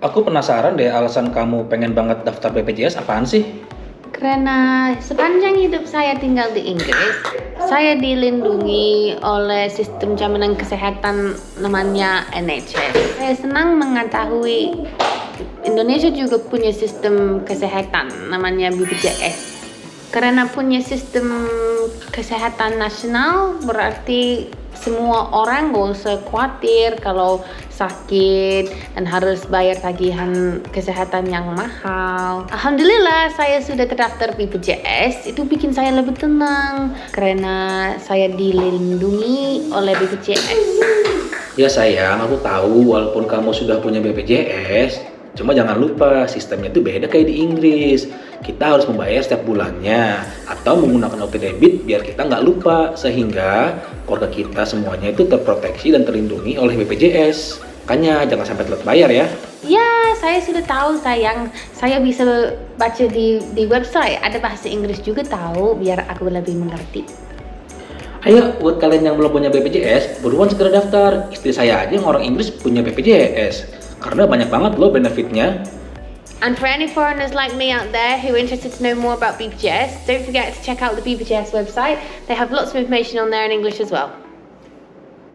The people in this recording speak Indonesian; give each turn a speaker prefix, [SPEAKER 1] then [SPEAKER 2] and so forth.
[SPEAKER 1] Aku penasaran deh alasan kamu pengen banget daftar BPJS apaan sih?
[SPEAKER 2] Karena sepanjang hidup saya tinggal di Inggris, saya dilindungi oleh sistem jaminan kesehatan namanya NHS. Saya senang mengetahui Indonesia juga punya sistem kesehatan namanya BPJS. Karena punya sistem kesehatan nasional berarti semua orang gak usah khawatir kalau sakit dan harus bayar tagihan kesehatan yang mahal. Alhamdulillah saya sudah terdaftar BPJS, itu bikin saya lebih tenang karena saya dilindungi oleh BPJS.
[SPEAKER 1] Ya sayang, aku tahu walaupun kamu sudah punya BPJS, cuma jangan lupa sistemnya itu beda kayak di Inggris. Kita harus membayar setiap bulannya atau menggunakan auto debit biar kita nggak lupa sehingga keluarga kita semuanya itu terproteksi dan terlindungi oleh BPJS. Makanya jangan sampai telat bayar ya.
[SPEAKER 2] Ya, saya sudah tahu sayang. Saya bisa baca di website, ada bahasa Inggris juga tahu biar aku lebih mengerti.
[SPEAKER 1] Ayo, buat kalian yang belum punya BPJS, buruan segera daftar. Istri saya aja yang orang Inggris punya BPJS. Karena banyak banget loh benefitnya.
[SPEAKER 2] And for any foreigners like me out there who are interested to know more about BPJS, don't forget to check out the BPJS website. They have lots of information on there in English as well.